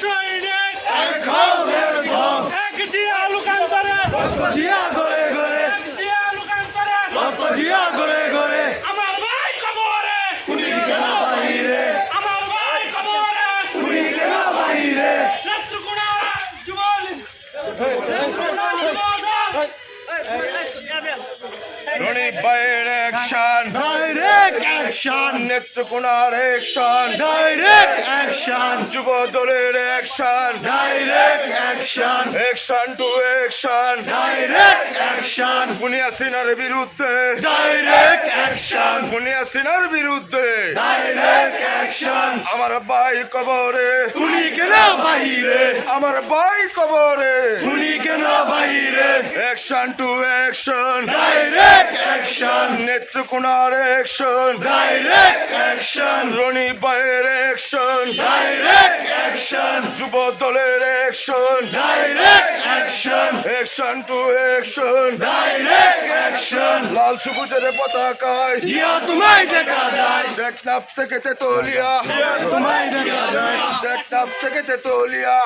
সৈনিক এক জিয়া লোকান্তরে জিয়া ঘরে ঘরে এক জিয়া লোকান্তরে জিয়া ঘরে ঘরে আমার ভাই কবরে খুনি কেন বাহিরে আমার ভাই কবরে খুনি কেন বাহিরে নেত্রকোনা যুবলীগ রনি ভাইয়ের অ্যাকশন ডাইরেক্ট অ্যাকশন নেত্রকোনার অ্যাকশন ডাইরেক্ট অ্যাকশন যুব দলের action direct action action to action direct action খুনি হাসিনার বিরুদ্ধে ডাইরেক্ট অ্যাকশন খুনি হাসিনার বিরুদ্ধে ডাইরেক্ট অ্যাকশন আমার ভাই কবরে খুনি কেন বাহিরে আমার ভাই কবরে খুনি কেন বাহিরে action to action direct action নেত্রকোনার অ্যাকশন ডাইরেক্ট অ্যাকশন রনি ভাইয়ের অ্যাকশন ডাইরেক্ট অ্যাকশন যুব দলের action direct action action to action direct action লাল সবুজের পতাকায় জিয়া তোমায় দেখা যায় টেকনাফ থেকে তেতুলিয়া তোমায় দেখা যায় টেকনাফ থেকে তেতুলিয়া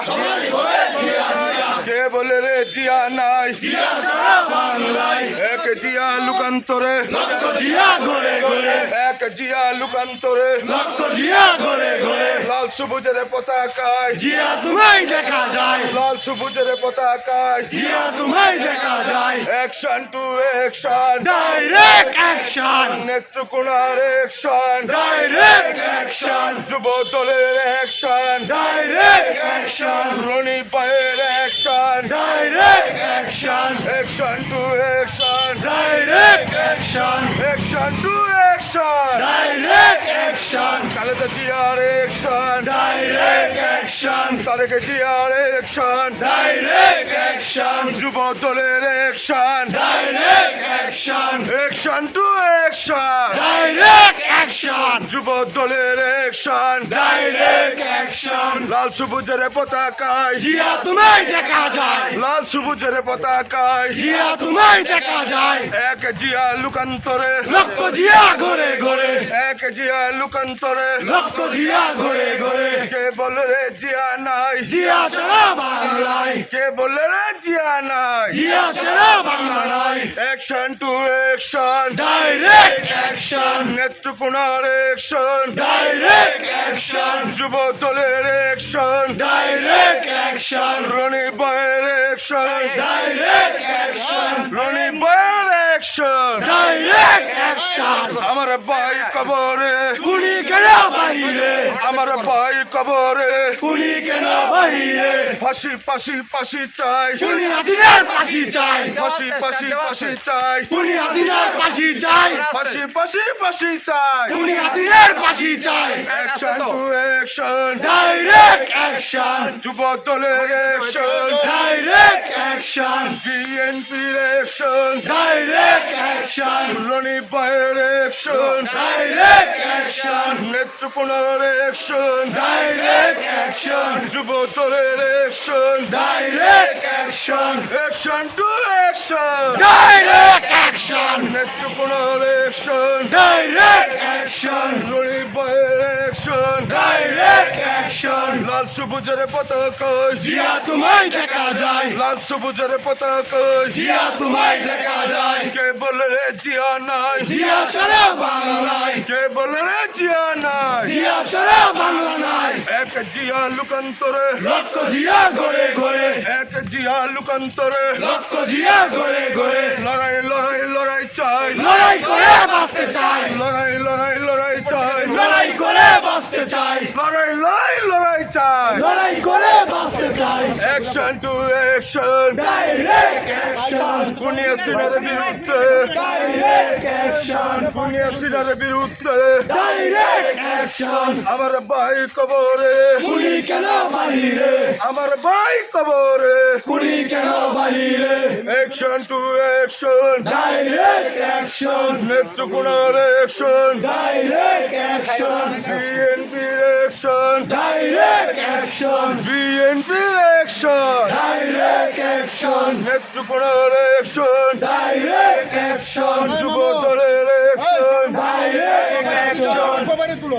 কে বলে রে জিয়া নাই জিয়া সারা বাংলায় এক জিয়া লুকান্তরে লক্ষ জিয়া ঘরে ঘরে এক জিয়া লুকান্তরে লক্ষ জিয়া ঘরে ঘরে লাল সবুজের পতাকায় জিয়া তোমায় দেখা যায় লাল সবুজের পতাকায় জিয়া তোমায় দেখা যায় action to action direct action নেত্রকোনার অ্যাকশন ডাইরেক্ট অ্যাকশন যুব দলের অ্যাকশন ডাইরেক্ট অ্যাকশন রনি পায়ের action direct action action to action direct action action to action direct action Khaleda জিয়ার অ্যাকশন ডাইরেক্ট অ্যাকশন তারেক জিয়ার অ্যাকশন ডাইরেক্ট অ্যাকশন যুব দলের action direct action action to action direct action যুব দলের action direct action লাল সবুজের পতাকায় জিয়া তোমায় দেখা যায় লাল সবুজের পতাকায় জিয়া তোমায় দেখা যায় এক জিয়া লুকান্তরে লক্ষ জিয়া ঘরে ঘরে এক জিয়া লুকান্তরে লক্ষ জিয়া ঘরে ঘরে কে বলে রে জিয়া নাই জিয়া ছাড়া বাংলায় কে বলে রে জিয়া নাই জিয়া ছাড়া বাংলা নাই action to action direct action নেত্রকোনার অ্যাকশন ডাইরেক্ট অ্যাকশন যুব দলের অ্যাকশন ডাইরেক্ট অ্যাকশন রনি ভাইয়ের অ্যাকশন ডাইরেক্ট অ্যাকশন রনি ভাইয়ের অ্যাকশন ডাইরেক্ট অ্যাকশন আমার ভাই কবরে খুনি কেন বাহিরে আমার ভাই কবরে খুনি কেন বাহিরে ফাঁসি ফাঁসি ফাঁসি চাই খুনি হাসিনার ফাঁসি চাই ফাঁসি ফাঁসি ফাঁসি চাই খুনি হাসিনার ফাঁসি চাই ফাঁসি ফাঁসি ফাঁসি চাই খুনি হাসিনার ফাঁসি চাই action to action direct action যুব দলের অ্যাকশন ডাইরেক্ট অ্যাকশন বিএনপির অ্যাকশন ডাইরেক্ট অ্যাকশন রনি ভাইয়ের অ্যাকশন ডাইরেক্ট অ্যাকশন নেত্রকোনার অ্যাকশন ডাইরেক্ট অ্যাকশন যুব দলের action direct action action to action direct action নেত্রকোনার অ্যাকশন ডাইরেক্ট অ্যাকশন রনি ভাইয়ের অ্যাকশন ডাইরেক্ট অ্যাকশন লাল সবুজের পতাকায় জিয়া তোমায় দেখা যায় লাল সবুজের পতাকায় জিয়া তোমায় দেখা যায় কে বলে রে জিয়া নাই জিয়া ছাড়া বাংলায় কে বলে রে জিয়া নাই জিয়া ছাড়া বাংলা নাই এক জিয়া লুকান্তরে লক্ষ জিয়া ঘরে ঘরে এক জিয়া লুকান্তরে লক্ষ জিয়া ঘরে ঘরে লড়াই লড়াই লড়াই চাই লড়াই করে বাঁচতে চাই লড়াই লড়াই লড়াই চাই লড়াই করে বাঁচতে চাই লড়াই লড়াই লড়াই চাই লড়াই করে বাঁচতে চাই action to action direct action খুনি হাসিনার বিরুদ্ধে ডাইরেক্ট অ্যাকশন খুনি হাসিনার বিরুদ্ধে ডাইরেক্ট অ্যাকশন আমার ভাই কবরে খুনি কেন বাহিরে আমার ভাই কবরে খুনি কেন বাহিরে action to action direct action নেত্রকোনার অ্যাকশন ডাইরেক্ট অ্যাকশন বিএনপির অ্যাকশন ডাইরেক্ট অ্যাকশন বিএনপির অ্যাকশন ডাইরেক্ট অ্যাকশন নেত্রকোনার অ্যাকশন ডাইরেক্ট অ্যাকশন যুব দলের অ্যাকশন ডাইরেক্ট অ্যাকশন সবাই তুলো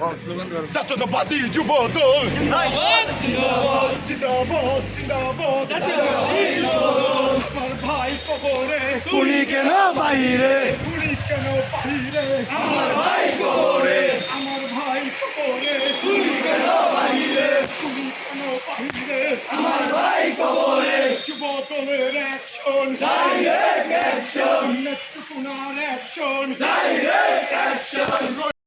জাতীয়তাবাদী যুব দল জিন্দাবাদ জিন্দাবাদ আমার ভাই কবরে গুলি কেন বাইরে গুলি কেন বাহিরে আমার ভাই কবরে আমার ভাই কবরে গুলি কেন বাইরে গুলি কেন বাহিরে আমার ভাই কবরে যুব দলের অ্যাকশন ডাইরেক্ট অ্যাকশন নেত্রকোনার অ্যাকশন ডাইরেক্ট অ্যাকশন